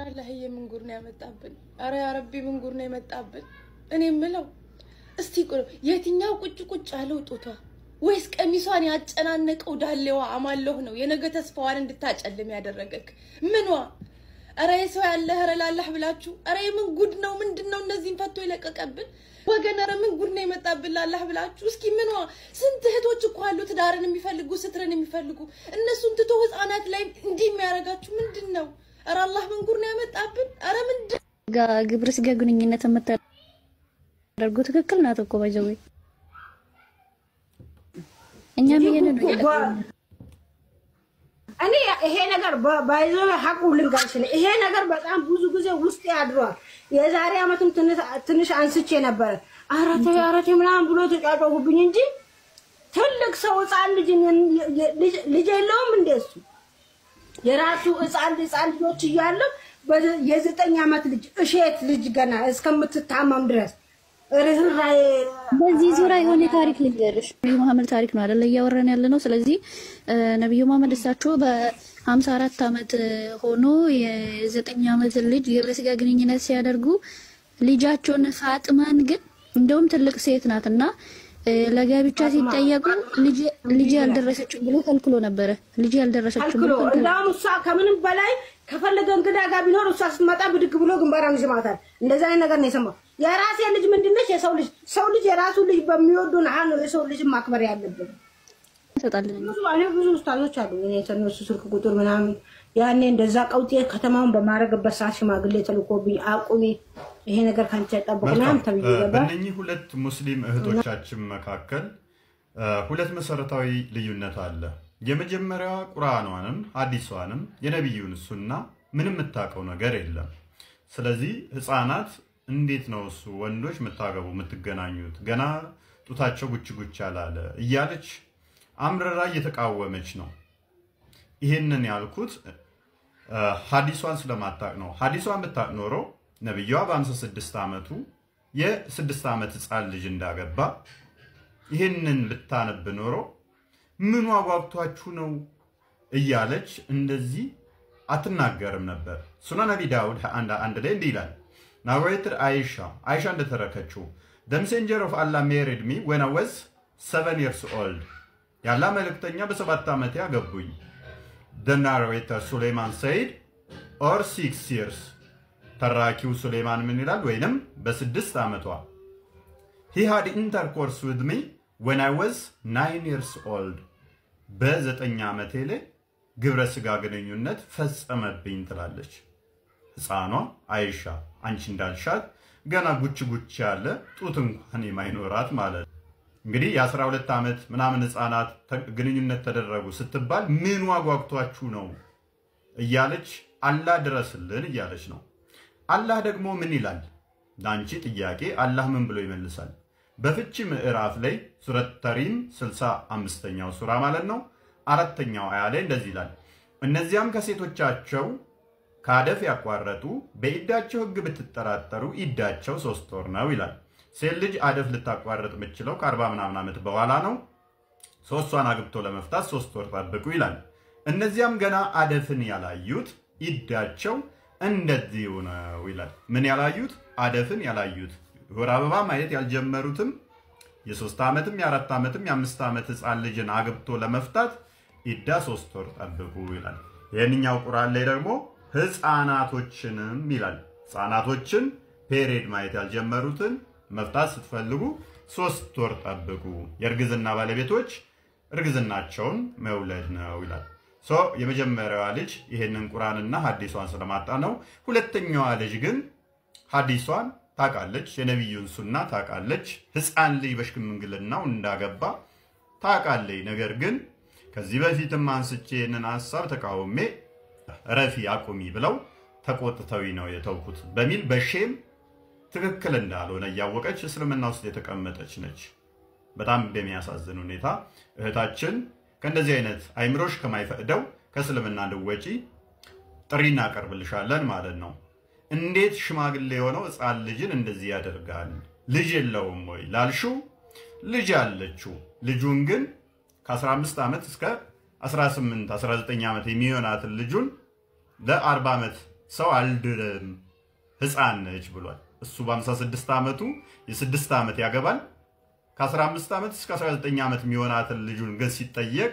አላህዬ ምን ጉድ ነው ያመጣብን? አረ ያ ረቢ ምን ጉድ ነው ያመጣብን? እኔ ምለው እስቲ የትኛው ቁጭ ያለው ጦቷ ወይስ ቀሚሷን ያጨናነቀው ዳሌዋ አማለሁ ነው የነገ ተስፋዋን እንድታጨልም ያደረገክ? ምንዋ? አረ የሰው ያለ ኧረ ላላህ ብላችሁ አረ ምን ጉድ ነው? ምንድነው እነዚህን ፈቶ ይለቀቀብን? ወገን አረ ምን ጉድ ነው የመጣብን ላላህ ብላችሁ እስኪ ምንዋ? ስንት እህቶች እኮ አሉ ትዳርን የሚፈልጉ ስትርን የሚፈልጉ እነሱን ትቶ ህፃናት ላይ እንዲህ የሚያረጋችሁ ምንድነው? አረ አላህ ምን ጉድ ነው ያመጣብን? አረ ምንድን ግብረ ስጋ ግንኙነት የምታደርጉ ትክክል ናት እኮ ባይዘው እኛም ይሄንን እኔ ይሄ ነገር ባይዘው ሐቁ ልንጋሽ ነው። ይሄ ነገር በጣም ብዙ ጊዜ ውስጥ ያድሯል። የዛሬ አመቱም ትንሽ አንስቼ ነበር አራቴ ምናምን ብሎ ተጫጫሁብኝ እንጂ ትልቅ ሰው ህፃን ልጅ የለውም እንደሱ የራሱ ህፃን ልጆች እያለ የ9 አመት ልጅ እሸት ልጅ ገና እስከምትታመም ድረስ ርህራሄ በዚህ ዙሪያ የሆነ ታሪክ ልንገርሽ። ነብዩ መሐመድ ታሪክ ነው አይደል እያወራን ያለ ነው። ስለዚህ ነብዩ መሐመድ እሳቸው በ54 አመት ሆኖ የ9 አመት ልጅ ግብረ ስጋ ግንኙነት ሲያደርጉ ልጃቸውን ፋጥማን ግን እንደውም ትልቅ ሴት ናትና ለጋብቻ ሲጠየቁ ልጅ ያልደረሰችው ብሎ ከልክሎ ነበር። ልጅ ያልደረሰችው ብሎ እንዳውም እሷ ከምንም በላይ ከፈለገ እንግዳ ጋር ቢኖር እሷ ስትመጣ ብድግ ብሎ ግንባራን ይስማታል። እንደዛ አይነት ነገር ነው የሰማው። የራሴ ልጅ ምንድነሽ? ሰው ልጅ የራሱ ልጅ በሚወዱን አሁን የሰው ልጅ ማክበር ያለብን ተጣልነኝ። ብዙ ኡስታዞች አሉ እኔ ተነሱ ስልክ ቁጥር ምናምን ያኔ እንደዛ ቀውጤ ከተማውን በማረግበት ሰዓት ሽማግሌ ተልኮብኝ አቁሚ ይሄ ነገር ካንቺ ተጠብቁናም ተብይገባ። በእነኚህ ሁለት ሙስሊም እህቶቻችን መካከል ሁለት መሰረታዊ ልዩነት አለ። የመጀመሪያው ቁርአኗንም ሐዲሷንም የነብዩን ሱና ምንም የምታውቀው ነገር የለም። ስለዚህ ህፃናት እንዴት ነው እሱ ወንዶች መታገቡ የምትገናኙት ገና ጡታቸው ጉጭ ያላለ እያለች አምረራ እየተቃወመች ነው። ይሄንን ያልኩት ሐዲሷን ስለማታውቅ ነው። ሐዲሷን ብታውቅ ኖሮ ነብዩዋ በ56 አመቱ የ6 አመት ህፃን ልጅ እንዳገባ ይሄንን ብታነብ ኖሮ ምን ዋጓግቷችሁ ነው እያለች እንደዚህ አትናገርም ነበር። ሱነን ነቢ ዳውድ አንድ ላይ እንዲህ ይላል ናሬትድ አይሻ እንደተረከችው the messenger of Allah married me when I was 7 years old ያላ መልእክተኛ በ7 ዓመት ያገቡኝ። the narrator Suleiman said or 6 years ተራኪው ሱሌማን ምን ይላል? ወይንም በ6 ዓመቷ he had intercourse with me when I was 9 years old በ9 ዓመቴ ላይ ግብረ ስጋ ግንኙነት ፈጸመብኝ ትላለች ህፃኗ አይሻ። አንቺ እንዳልሻት ገና ጉጭ ያለ ጡት እንኳን የማይኖራት ማለት ነው። እንግዲህ የ12 ዓመት ምናምን ህፃናት ግንኙነት ተደረጉ ስትባል ምን ዋጓግቷችሁ ነው እያለች አላህ ድረስልን እያለች ነው። አላህ ደግሞ ምን ይላል? ዳንቺ ጥያቄ አላህ ምን ብሎ ይመልሳል? በፍቺ ምዕራፍ ላይ ሱረት ተሪም 65ኛው ሱራ ማለት ነው 4ኛው አያ ላይ እንደዚህ ይላል እነዚያም ከሴቶቻቸው ካደፍ ያቋረጡ በኢዳቸው ህግ ብትጠራጠሩ ኢዳቸው 3 ወር ነው ይላል። ሴት ልጅ አደፍ ልታቋርጥ የምትችለው ከ40 ምናምን ዓመት በኋላ ነው። ሶስቷን አግብቶ ለመፍታት 3 ወር ጠብቁ ይላል። እነዚያም ገና አደፍን ያላዩት ኢዳቸው እንደዚሁ ነው ይላል። ምን ያላዩት? አደፍን ያላዩት ወር አበባ ማየት ያልጀመሩትም የ3 ዓመትም የ4 ዓመትም የ5 ዓመት ህፃን ልጅን አግብቶ ለመፍታት ኢዳ 3 ወር ጠብቁ ይላል። የኛው ቁርአን ላይ ደግሞ ህፃናቶችንም ይላል። ህፃናቶችን ፔሪድ ማየት ያልጀመሩትን መፍታት ስትፈልጉ 3 ወር ጠብቁ። የእርግዝና ባለቤቶች እርግዝናቸውን መውለድ ነው ይላል። የመጀመሪያዋ ልጅ ይሄንን ቁርአንና ሐዲሷን ስለማጣ ነው። ሁለተኛዋ ልጅ ግን ሐዲሷን ታውቃለች፣ የነብዩን ሱና ታውቃለች፣ ህፃን ልጅ በሽምግልናው እንዳገባ ታውቃለች። ነገር ግን ከዚህ በፊትም አንስቼ ይሄንን ሐሳብ ተቃውሜ ረፊ አቁሚ ብለው ተቆጥተው ነው የተውኩት በሚል በሼም ትክክል እንዳልሆነ ያወቀች እስልምና ውስጥ የተቀመጠች ነች። በጣም በሚያሳዝን ሁኔታ እህታችን ከእንደዚህ አይነት አይምሮሽ ከማይፈቅደው ከእስልምና እንድትወጪ ጥሪ እናቀርብልሻለን ማለት ነው። እንዴት ሽማግሌ የሆነው ህፃን ልጅን እንደዚህ ያደርጋል? ልጅ የለውም ወይ ላልሹ ልጅ አለችው። ልጁን ግን ከ15 ዓመት እስከ 18 19 ዓመት የሚሆናትን ልጁን ለ40 ዓመት ሰው አልድርም ህፃን ነች ብሏል። እሱ በ56 ዓመቱ የ6 ዓመት ያገባል። ከ15 ዓመት እስከ 19 ዓመት የሚሆናትን ልጁን ግን ሲጠየቅ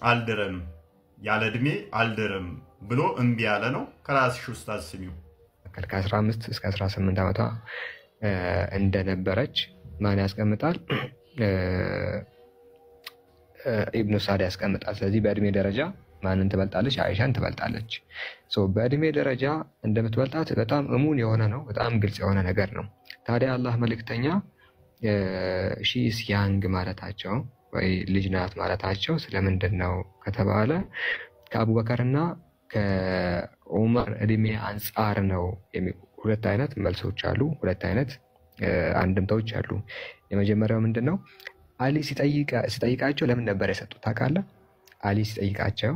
አልድርም ያለ እድሜ አልድርም ብሎ እምቢ ያለ ነው። ከራስሽ ኡስታዝ ስሚው። ከ15 እስከ 18 ዓመቷ እንደነበረች ማን ያስቀምጣል? ኢብኑ ሳድ ያስቀምጣል። ስለዚህ በእድሜ ደረጃ ማንን ትበልጣለች? አይሻን ትበልጣለች። በእድሜ ደረጃ እንደምትበልጣት በጣም እሙን የሆነ ነው። በጣም ግልጽ የሆነ ነገር ነው። ታዲያ አላህ መልእክተኛ ሺስ ያንግ ማለታቸው ወይ ልጅ ናት ማለታቸው ስለምንድን ነው ከተባለ ከአቡበከርና ከዑመር እድሜ አንጻር ነው። ሁለት አይነት መልሶች አሉ። ሁለት አይነት አንድምታዎች አሉ። የመጀመሪያው ምንድን ነው? አሊ ሲጠይቃቸው ለምን ነበር የሰጡት ታውቃለህ? አሊ ሲጠይቃቸው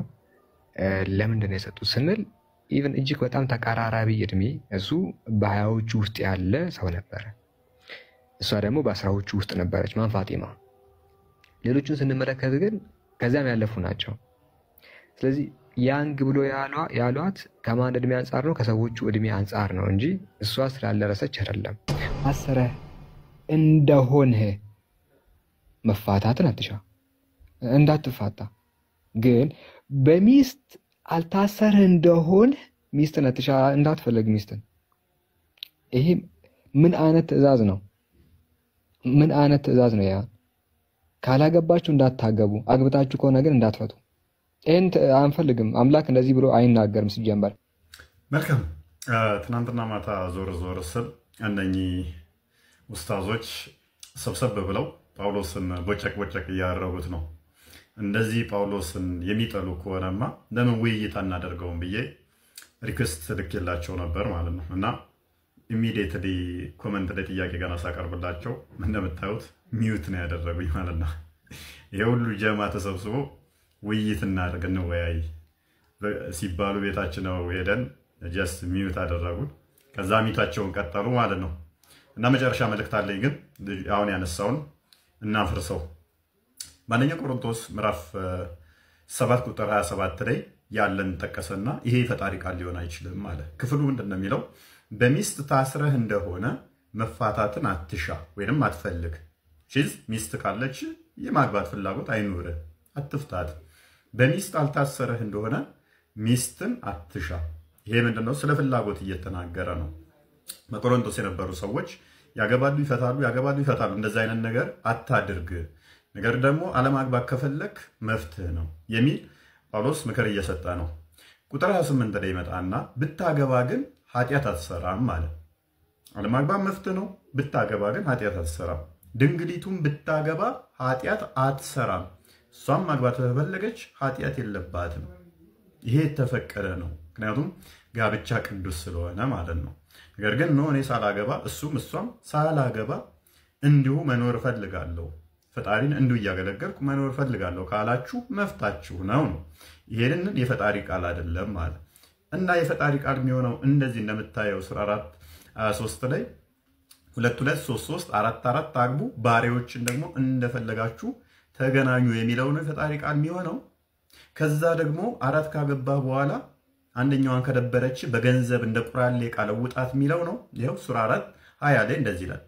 ለምንድን ነው የሰጡት ስንል ኢቭን እጅግ በጣም ተቀራራቢ እድሜ፣ እሱ በሀያዎቹ ውስጥ ያለ ሰው ነበረ፣ እሷ ደግሞ በ10ዎቹ ውስጥ ነበረች። ማን? ፋጢማ። ሌሎቹን ስንመለከት ግን ከዚያም ያለፉ ናቸው። ስለዚህ ያንግ ብሎ ያሏት ከማን እድሜ አንጻር ነው? ከሰዎቹ እድሜ አንጻር ነው እንጂ እሷ ስላልደረሰች አይደለም። አሰረህ እንደሆንህ መፋታትን አትሻ፣ እንዳትፋታ ግን በሚስት አልታሰርህ እንደሆን ሚስትን አትሻ፣ እንዳትፈልግ ሚስትን። ይሄ ምን አይነት ትዕዛዝ ነው? ምን አይነት ትዕዛዝ ነው? ያ ካላገባችሁ እንዳታገቡ፣ አግብታችሁ ከሆነ ግን እንዳትፈቱ። ይሄን አንፈልግም። አምላክ እንደዚህ ብሎ አይናገርም ሲጀመር። መልካም። ትናንትና ማታ ዞር ዞር ስል እነኚህ ኡስታዞች ሰብሰብ ብለው ጳውሎስን ቦጨቅ እያደረጉት ነው። እንደዚህ ጳውሎስን የሚጠሉ ከሆነማ ለምን ውይይት አናደርገውም ብዬ ሪኩዌስት ልኬላቸው ነበር ማለት ነው። እና ኢሚዲየትሊ ኮመንት ላይ ጥያቄ ገና ሳቀርብላቸው እንደምታዩት ሚዩት ነው ያደረጉኝ ማለት ነው። ይሄ ሁሉ ጀማ ተሰብስቦ ውይይት እናደርግ እንወያይ ሲባሉ ቤታችን ነው ሄደን ጀስት ሚዩት አደረጉን። ከዛ ሚዩታቸውን ቀጠሉ ማለት ነው። እና መጨረሻ መልእክት አለኝ ግን አሁን ያነሳውን እናፍርሰው። በአንደኛ ቆሮንቶስ ምዕራፍ 7 ቁጥር 27 ላይ ያለን ተጠቀሰና ይሄ ፈጣሪ ቃል ሊሆን አይችልም ማለት። ክፍሉ ምንድነው የሚለው? በሚስት ታስረህ እንደሆነ መፋታትን አትሻ ወይንም አትፈልግ። ሚስት ካለች የማግባት ፍላጎት አይኖርህ፣ አትፍታት። በሚስት አልታሰረህ እንደሆነ ሚስትን አትሻ። ይሄ ምንድነው? ስለ ፍላጎት እየተናገረ ነው። በቆሮንቶስ የነበሩ ሰዎች ያገባሉ ይፈታሉ፣ ያገባሉ ይፈታሉ። እንደዛ አይነት ነገር አታድርግ። ነገር ደግሞ አለማግባት ከፈለክ መፍትህ ነው የሚል ጳውሎስ ምክር እየሰጠ ነው። ቁጥር 28 ላይ ይመጣና ብታገባ ግን ኃጢአት አትሰራም ማለት። አለማግባት መፍትህ ነው፣ ብታገባ ግን ኃጢአት አትሰራም። ድንግሊቱም ብታገባ ኃጢአት አትሰራም። እሷም ማግባት ከፈለገች ኃጢአት የለባትም። ይሄ የተፈቀደ ነው፣ ምክንያቱም ጋብቻ ቅዱስ ስለሆነ ማለት ነው። ነገር ግን እኔ ሳላገባ እሷም ሳላገባ እንዲሁ መኖር ፈልጋለሁ፣ ፈጣሪን እንዲሁ እያገለገልኩ መኖር ፈልጋለሁ ካላችሁ መፍታችሁ ነው። ይሄንን የፈጣሪ ቃል አይደለም ማለት እና የፈጣሪ ቃል የሚሆነው እንደዚህ እንደምታየው ሱራ 4:23 ላይ 2:2 3:3 4:4 አግቡ፣ ባሪያዎችን ደግሞ እንደፈለጋችሁ ተገናኙ የሚለው ነው የፈጣሪ ቃል የሚሆነው። ከዛ ደግሞ 4 ካገባ በኋላ አንደኛዋን ከደበረች በገንዘብ እንደ ቁራሌ ቃል ውጣት የሚለው ነው። ይሄው ሱራ 4:20 ላይ እንደዚህ ይላል።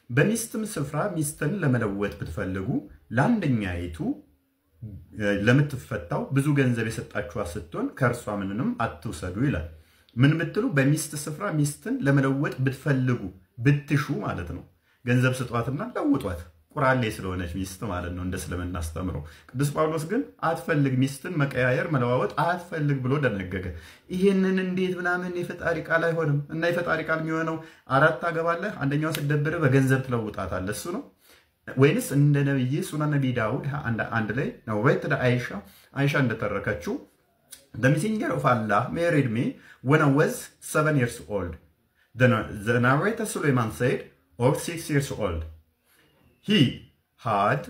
በሚስትም ስፍራ ሚስትን ለመለወጥ ብትፈልጉ ለአንደኛይቱ ለምትፈታው ብዙ ገንዘብ የሰጣችኋት ስትሆን ከእርሷ ምንንም አትውሰዱ ይላል። ምን ብትሉ? በሚስት ስፍራ ሚስትን ለመለወጥ ብትፈልጉ ብትሹ ማለት ነው። ገንዘብ ስጧትና ለውጧት፣ ቁራሌ ስለሆነች ሚስት ማለት ነው እንደ እስልምና አስተምረው። ቅዱስ ጳውሎስ ግን አትፈልግ፣ ሚስትን መቀያየር መለዋወጥ አትፈልግ ብሎ ደነገገ። ይሄንን እንዴት ምናምን የፈጣሪ ቃል አይሆንም። እና የፈጣሪ ቃል የሚሆነው 4 ታገባለህ፣ አንደኛው ስደብር በገንዘብ ትለውጣታለህ እሱ ነው ወይንስ እንደ ነብይ ሱና ነብይ ዳውድ አንድ ላይ ነው ወይት አይሻ እንደተረከችው the messenger of Allah married me when I was 7 years old. The narrator Suleiman said, or 6 years old. He had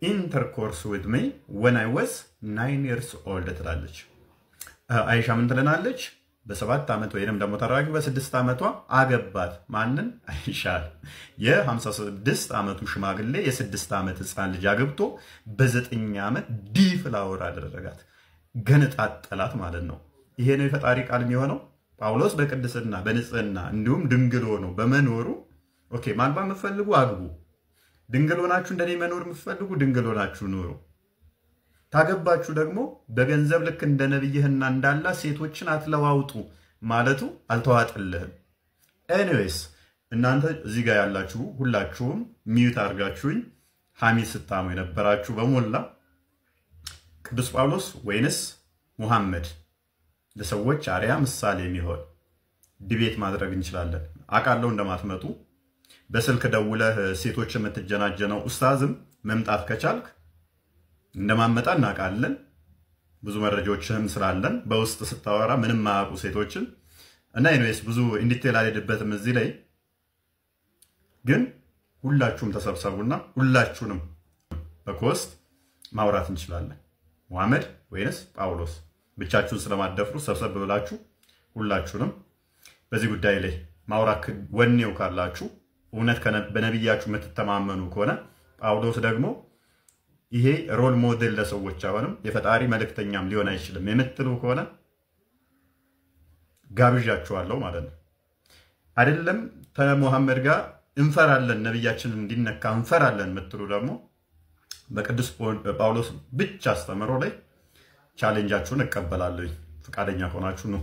intercourse with me when I was 9 years old. ትላለች አይሻ ምን ትለናለች? በ7 ዓመት ወይንም ደግሞ ተራጊ በ6 ዓመቷ አገባት። ማንን? አይሻ። የ56 ዓመቱ ሽማግሌ የ6 ዓመት ህፃን ልጅ አግብቶ በ9 ዓመት ዲፍላወር አደረጋት፣ ገነጣጠላት ማለት ነው። ይሄ ነው የፈጣሪ ቃል የሚሆነው። ጳውሎስ በቅድስና በንጽህና እንዲሁም ድንግል ሆኖ በመኖሩ ኦኬ፣ ማግባት የምትፈልጉ አግቡ፣ ድንግል ሆናችሁ እንደኔ መኖር የምትፈልጉ ድንግል ሆናችሁ ኑሩ፣ ታገባችሁ ደግሞ በገንዘብ ልክ እንደ ነብይህና እንዳላ ሴቶችን አትለዋውጡ ማለቱ አልተዋጥልህም። ኤኒዌይስ እናንተ እዚህ ጋር ያላችሁ ሁላችሁም ሚዩት አድርጋችሁኝ ሐሚድ ስታሙ የነበራችሁ በሞላ ቅዱስ ጳውሎስ ወይንስ ሙሐመድ ለሰዎች አርያ ምሳሌ የሚሆን ዲቤት ማድረግ እንችላለን። አቃለው እንደማትመጡ በስልክ ደውለህ ሴቶች የምትጀናጀነው ኡስታዝም መምጣት ከቻልክ እንደማመጣ እናውቃለን። ብዙ መረጃዎችህም ስላለን በውስጥ ስታወራ ምንም ማያውቁ ሴቶችን እና ኤኒዌይስ ብዙ ኢንዲቴል አልሄድበትም እዚህ ላይ ግን ሁላችሁም ተሰብሰቡና ሁላችሁንም በኮስት ማውራት እንችላለን። ሙሐመድ ወይንስ ጳውሎስ ብቻችሁን ስለማደፍሩ ሰብሰብ ብላችሁ ሁላችሁንም በዚህ ጉዳይ ላይ ማውራት ወኔው ካላችሁ እውነት በነብያችሁ የምትተማመኑ ከሆነ ጳውሎስ ደግሞ ይሄ ሮል ሞዴል ለሰዎች አሁንም የፈጣሪ መልእክተኛም ሊሆን አይችልም የምትሉ ከሆነ ጋብዣችኋለሁ ማለት ነው። አይደለም ከሙሐመድ ጋር እንፈራለን ነብያችን እንዲነካ እንፈራለን የምትሉ ደግሞ በቅዱስ ጳውሎስ ብቻ አስተምሮ ላይ ቻሌንጃችሁን እቀበላለሁ። ፈቃደኛ ሆናችሁ ነው